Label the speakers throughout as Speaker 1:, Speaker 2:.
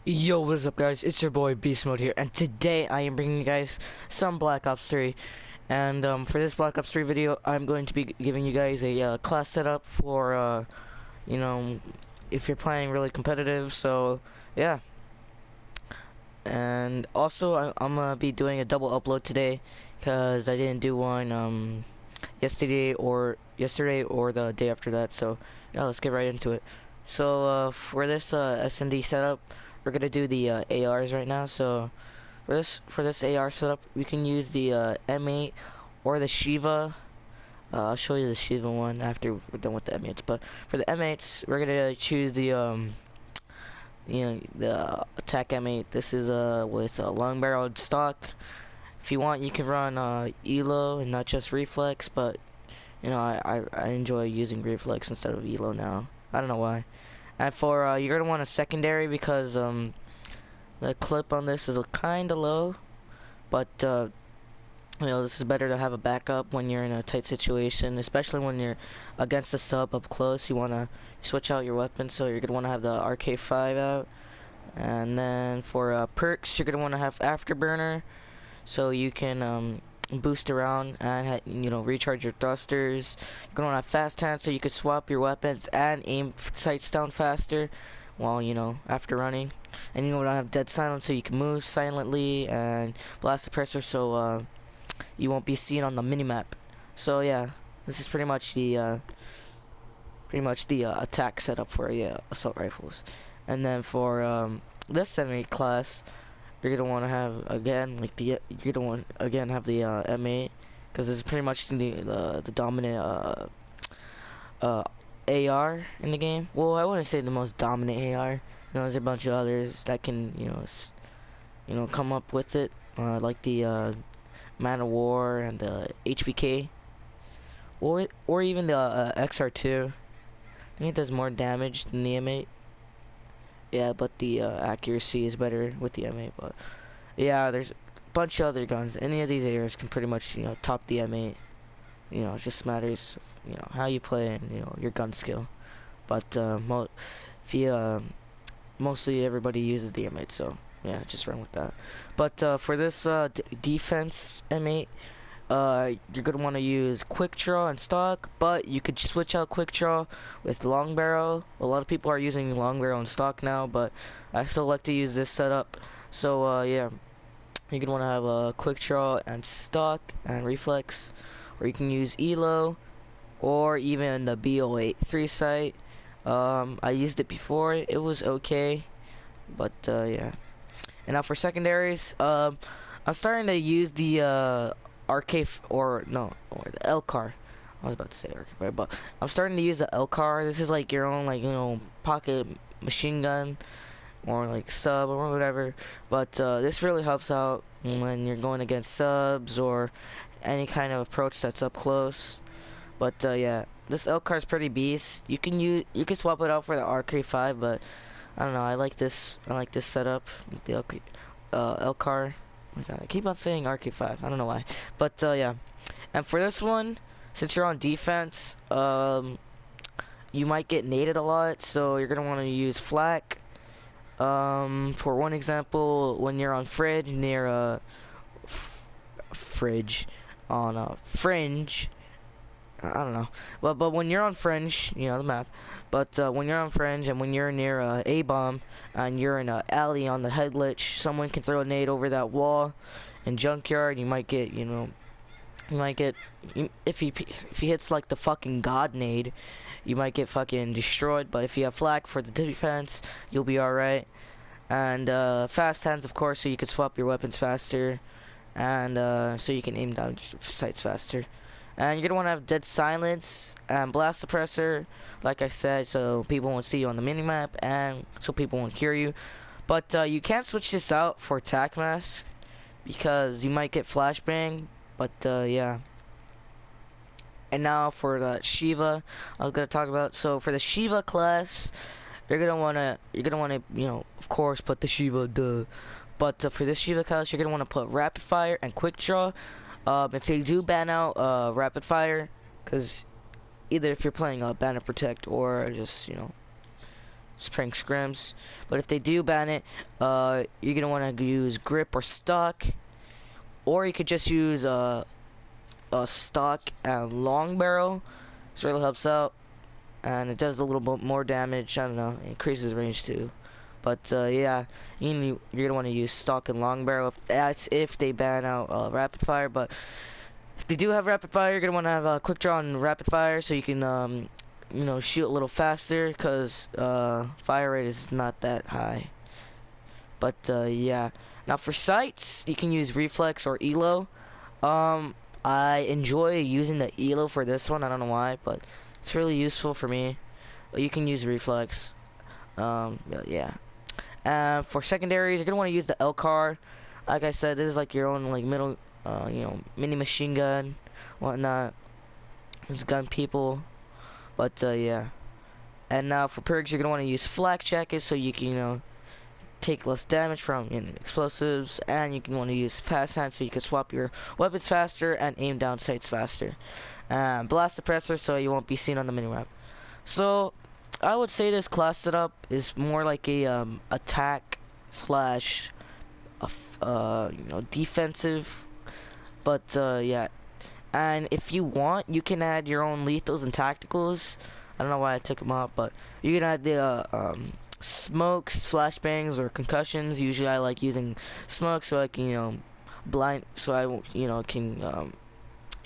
Speaker 1: Yo, what is up guys? It's your boy Beast Mode here, and today I am bringing you guys some Black Ops 3. And for this Black Ops 3 video, I'm going to be giving you guys a class setup for, you know, if you're playing really competitive. So, yeah. And also, I'm gonna be doing a double upload today, because I didn't do one yesterday or the day after that. So, yeah, let's get right into it. So, for this S&D setup, we're gonna do the ARs right now. So for this AR setup, we can use the M8 or the Shiva. I'll show you the Shiva one after we're done with the M8s. But for the M8s, we're gonna choose the the attack M8. This is with a long barreled stock. If you want, you can run ELO and not just reflex. But you know, I enjoy using reflex instead of ELO now. I don't know why. And for you're gonna want a secondary because the clip on this is kind of low, but you know, this is better to have a backup when you're in a tight situation, especially when you're against a sub up close. You wanna switch out your weapon, so you're gonna wanna have the RK5 out. And then for perks, you're gonna wanna have Afterburner, so you can boost around and recharge your thrusters. You're gonna wanna have Fast Hand, so you can swap your weapons and aim sights down faster while after running. And you want to have Dead Silence, so you can move silently, and Blast Suppressor, so you won't be seen on the minimap. So yeah, this is pretty much the attack setup for assault rifles. And then for this M8 class, you're gonna want to have have the M8, because this is pretty much the dominant AR in the game. Well, I wouldn't say the most dominant AR. There's a bunch of others that can come up with it, like the Man of War and the HVK, or even the XR2. I think it does more damage than the M8. Yeah, but the accuracy is better with the M8. But yeah, there's a bunch of other guns. Any of these ARs can pretty much top the M8. It just matters how you play and your gun skill. But mostly everybody uses the M8, so yeah, just run with that. But for this defense M8, you're gonna want to use quick draw and stock, but you could switch out quick draw with long barrel. A lot of people are using long barrel and stock now, but I still like to use this setup. So yeah, you're gonna want to have a quick draw and stock and reflex, or you can use ELO or even the BO3 sight. I used it before, it was okay, but yeah. And now for secondaries, I'm starting to use the or the LCAR. I was about to say RK5, but I'm starting to use the LCAR. This is like your own pocket machine gun, or like sub or whatever. But this really helps out when you're going against subs or any kind of approach that's up close. But yeah, this LCAR is pretty beast. You can swap it out for the RK5, but I don't know. I like this setup with the LCAR. Oh my god, I keep on saying RK5. I don't know why. But yeah, and for this one, since you're on defense, you might get naded a lot, so you're gonna want to use flak. For one example, when you're on fridge near fridge on a fringe. I don't know, but when you're on fringe, the map. But when you're on fringe and when you're near a bomb and you're in an alley on the head lich, someone can throw a nade over that wall. In junkyard, you might get if he hits like the fucking god nade, you might get fucking destroyed. But if you have flak for the defense, you'll be alright. And fast hands, of course, so you can swap your weapons faster, and so you can aim down sights faster. And you're gonna want to have Dead Silence and Blast Suppressor, like I said, so people won't see you on the minimap and so people won't hear you. But you can't switch this out for Attack Mask because you might get flashbang. But yeah. And now for the Shiva, I was gonna talk about. So for the Shiva class, you're gonna wanna of course put the Shiva. Duh. But for this Shiva class, you're gonna want to put Rapid Fire and Quick Draw. If they do ban out Rapid Fire, because either if you're playing Banner Protect or just just playing scrims. But if they do ban it, you're gonna want to use grip or stock, or you could just use a stock and long barrel. This really helps out, and it does a little bit more damage. I don't know, it increases range too. But yeah, you're gonna want to use stock and long barrel if they ban out rapid fire. But if they do have rapid fire, you're gonna want to have a quick draw and rapid fire, so you can you know, shoot a little faster, because fire rate is not that high. But yeah, now for sights, you can use reflex or elo. I enjoy using the elo for this one. I don't know why, but it's really useful for me. You can use reflex. Yeah. For secondaries, you're gonna want to use the LCAR. Like I said, this is like your own like middle, you know, mini machine gun, whatnot. It's gun people. But yeah. And now for perks, you're gonna want to use flak jacket, so you can, you know, take less damage from, you know, explosives, and you can want to use fast hand, so you can swap your weapons faster and aim down sights faster. Blast suppressor, so you won't be seen on the minimap. So I would say this class setup is more like a attack slash you know, defensive. But yeah, and if you want, you can add your own lethals and tacticals. I don't know why I took them out, but you can add the smokes, flashbangs, or concussions. Usually I like using smoke, so I can, you know, blind, so I, you know, can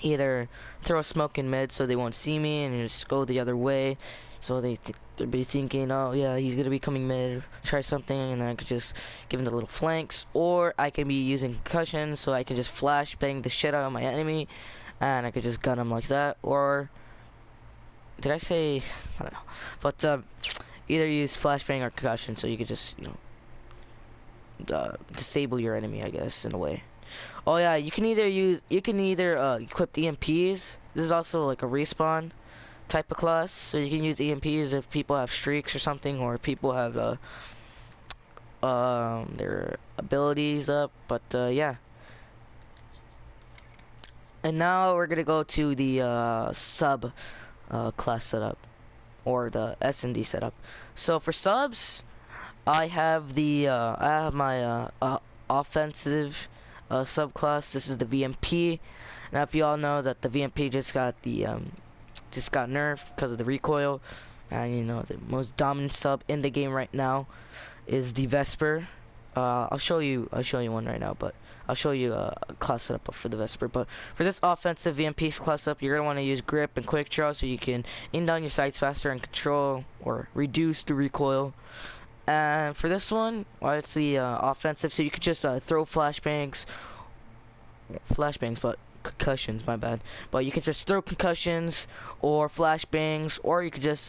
Speaker 1: either throw smoke in mid so they won't see me and just go the other way, so they'll be thinking, oh yeah, he's gonna be coming mid, try something, and then I could just give him the little flanks. Or I can be using concussions, so I can just flashbang the shit out of my enemy and I could just gun him like that. Or did I say, I don't know, but either use flashbang or concussion, so you could just, you know, disable your enemy, I guess, in a way. Oh yeah, you can either equip the EMPs. This is also like a respawn type of class, so you can use EMPs if people have streaks or something, or people have their abilities up. But yeah. And now we're gonna go to the sub class setup, or the S&D setup. So for subs, I have my offensive subclass. This is the VMP. Now, if you all know that the VMP just got nerfed because of the recoil, and you know, the most dominant sub in the game right now is the Vesper. I'll show you one right now, but I'll show you a class setup for the Vesper. But for this offensive VMP class setup, you're gonna want to use grip and quick draw, so you can aim down your sights faster and control or reduce the recoil. And for this one, well, it's the offensive, so you could just throw flashbangs, but concussions, my bad. But you can just throw concussions or flashbangs, or you could just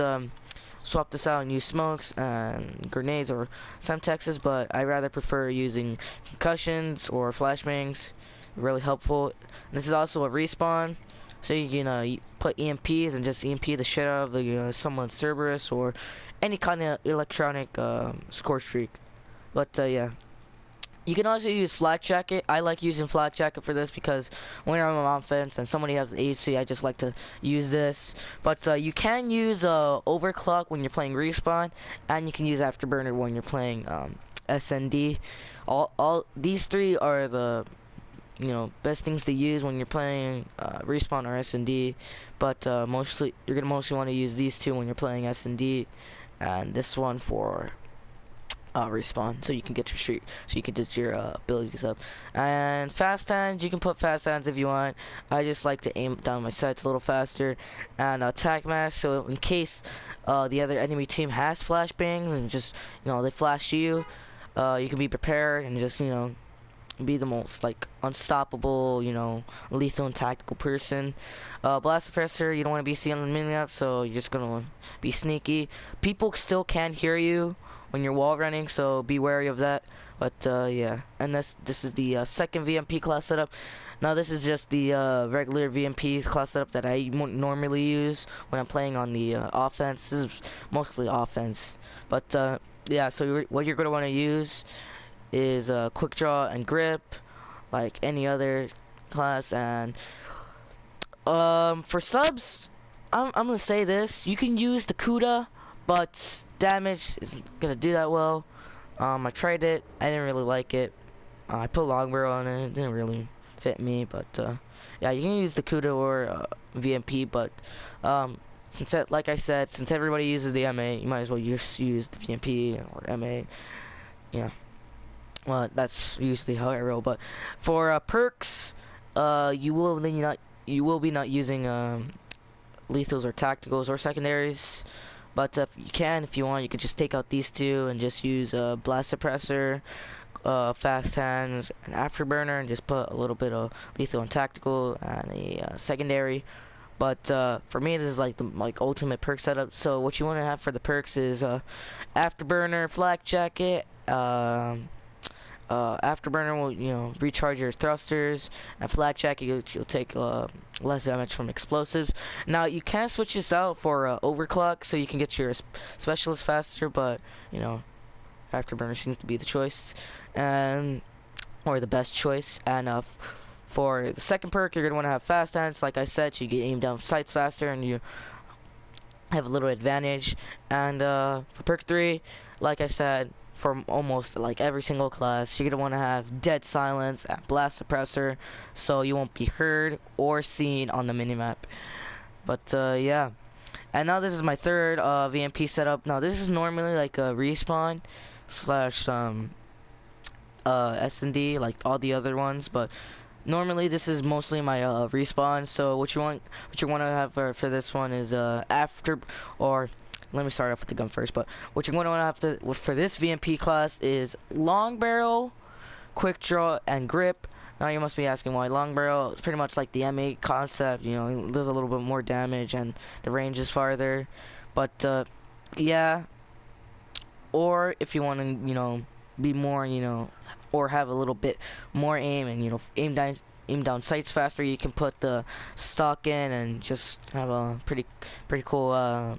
Speaker 1: swap this out and use smokes and grenades or semtexes. But I rather prefer using concussions or flashbangs. Really helpful. And this is also a respawn, so you can you put EMPs and just EMP the shit out of the someone Cerberus or any kind of electronic score streak. But yeah, you can also use flak jacket. I like using flak jacket for this because when I'm on offense and somebody has AC, I just like to use this. But you can use overclock when you're playing respawn, and you can use afterburner when you're playing SND. All these three are the, you know, best things to use when you're playing respawn or S&D. But mostly you're gonna mostly want to use these two when you're playing S&D, and this one for respawn, so you can get your streak, so you can get your abilities up. And fast hands, you can put fast hands if you want. I just like to aim down my sights a little faster. And attack mask, so in case the other enemy team has flashbangs and just, you know, they flash you, you can be prepared and just, you know, be the most like unstoppable, you know, lethal and tactical person. Blast suppressor, you don't want to be seen on the mini-map, so you're just gonna be sneaky. People still can hear you when you're wall running, so be wary of that. But yeah, and this is the second VMP class setup. Now this is just the regular VMP class setup that I normally use when I'm playing on the offense. This is mostly offense, but yeah. So what you're gonna want to use is quick draw and grip, like any other class. And for subs, I'm gonna say this: you can use the Kuda, but damage isn't gonna do that well. I tried it, I didn't really like it. I put long barrel on it, it didn't really fit me, but yeah, you can use the Kudo or VMP, but like I said, since everybody uses the MA, you might as well just use the VMP or MA. Yeah, well, that's usually how I roll. But for perks, you will be not using lethals or tacticals or secondaries. But if you want, you could just take out these two and just use blast suppressor, fast hands, and afterburner, and just put a little bit of lethal and tactical and a secondary. But for me, this is like the ultimate perk setup. So what you want to have for the perks is afterburner, flak jacket. Afterburner will recharge your thrusters, and flak jacket you'll take less damage from explosives. Now you can switch this out for overclock, so you can get your specialist faster, but afterburner seems to be the choice, and or the best choice. And for the second perk, you're gonna want to have fast hands, like I said, so you get aim down sights faster and you have a little advantage. And for perk 3, like I said, for almost like every single class, you're gonna want to have dead silence and blast suppressor, so you won't be heard or seen on the minimap. But yeah, and now this is my third VMP setup. Now this is normally like a respawn slash S&D like all the other ones, but normally this is mostly my respawn. So what you want to have for this one is let me start off with the gun first. But what you're going to have for this VMP class is long barrel, quick draw, and grip. Now you must be asking why long barrel. It's pretty much like the M8 concept. It does a little bit more damage and the range is farther. But yeah. Or if you want to be more or have a little bit more aim and aim down sights faster, you can put the stock in and just have a pretty cool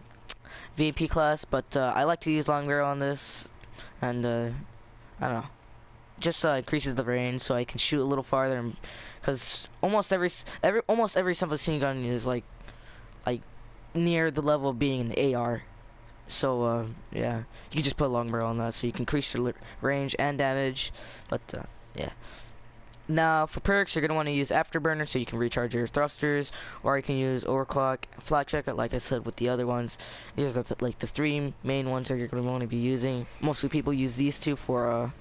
Speaker 1: VMP class. But I like to use long barrel on this, and I don't know, just increases the range so I can shoot a little farther, because almost every submachine gun is like near the level of being in the AR. So yeah, you can just put long barrel on that, so you can increase your range and damage. But yeah. Now for perks, you're gonna want to use afterburner, so you can recharge your thrusters, or you can use overclock, flak jacket, like I said with the other ones. These are like the three main ones that you're gonna want to be using. Mostly people use these two for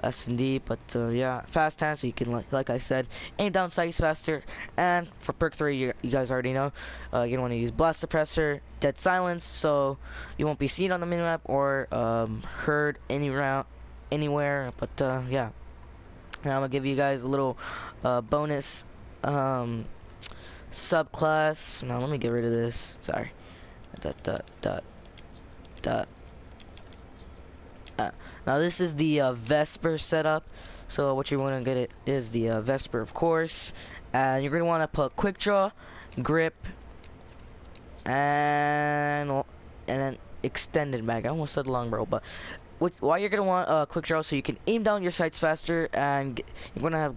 Speaker 1: S&D, but yeah, fast hands, so you can like I said, aim down sights faster. And for perk 3, you guys already know, you're gonna want to use blast suppressor, dead silence, so you won't be seen on the minimap or heard anywhere. But yeah, now I'm gonna give you guys a little bonus subclass. Now let me get rid of this. Sorry. Now this is the Vesper setup. So what you want to get is the Vesper, of course, and you're gonna want to put quick draw, grip, and then extended mag. I almost said long barrel, but why you're gonna want quick draw, so you can aim down your sights faster, and you're gonna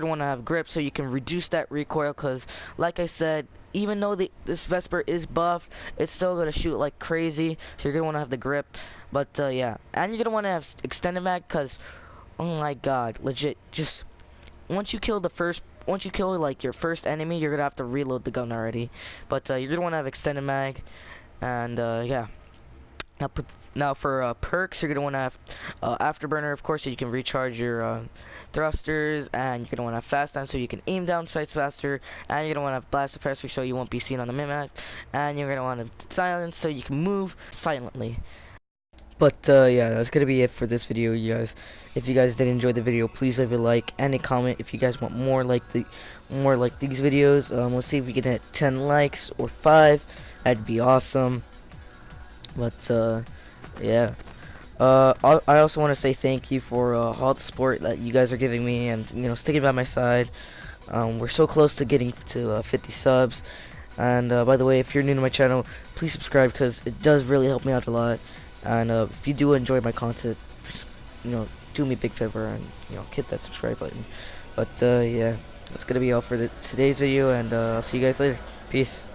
Speaker 1: want to have grip, so you can reduce that recoil. Because like I said, even though this Vesper is buffed, it's still gonna shoot like crazy. So you're gonna want to have the grip. But yeah, and you're gonna want to have extended mag, because oh my god, legit, just once you kill like your first enemy, you're gonna have to reload the gun already. But you're gonna want to have extended mag. And yeah. Now for perks, you're gonna want to have afterburner, of course, so you can recharge your thrusters, and you're gonna want to have fast down, so you can aim down sights faster, and you're gonna want to have blast suppressor, so you won't be seen on the minimap, and you're gonna want to have silence, so you can move silently. But yeah, that's gonna be it for this video, you guys. If you guys did enjoy the video, please leave a like and a comment if you guys want more like these videos. Let's see if we can hit 10 likes or 5. That'd be awesome. But yeah, I also want to say thank you for all the support that you guys are giving me, and sticking by my side. We're so close to getting to 50 subs. And by the way, if you're new to my channel, please subscribe, because it does really help me out a lot. And if you do enjoy my content, just, do me a big favor and hit that subscribe button. But yeah, that's gonna be all for today's video, and I'll see you guys later. Peace.